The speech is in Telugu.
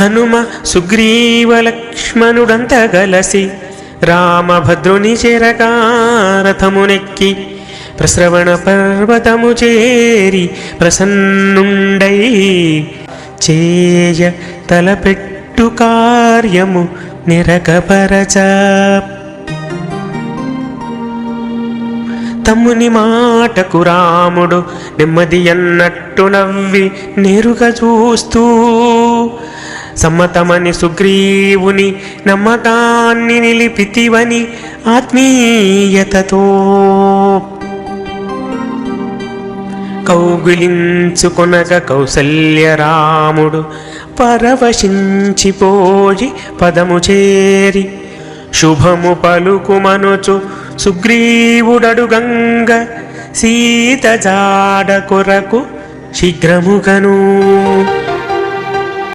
హనుమ సుగ్రీవ లక్ష్మణుడంత గలసి రామభద్రుని చెరకారథమునెక్కి ప్రశ్రవణ పర్వతము చేరి ప్రసన్నుండై చేయ తలపెట్టు కార్యము నిరకపరచ. తమ్ముని మాటకు రాముడు నెమ్మది అన్నట్టు నవ్వి నేరుగా చూస్తూ సమ్మతమని సుగ్రీవుని నమ్మకాన్ని నిలిపితివని ఆత్మీయతతో కౌగిలించుకొనగ కౌసల్య రాముడు పరవశించిపోయి పదము చేరి శుభము పలుకుమనుచు సుగ్రీవుడడుగంగ సీత జాడ కొరకు శీఘ్రముగను.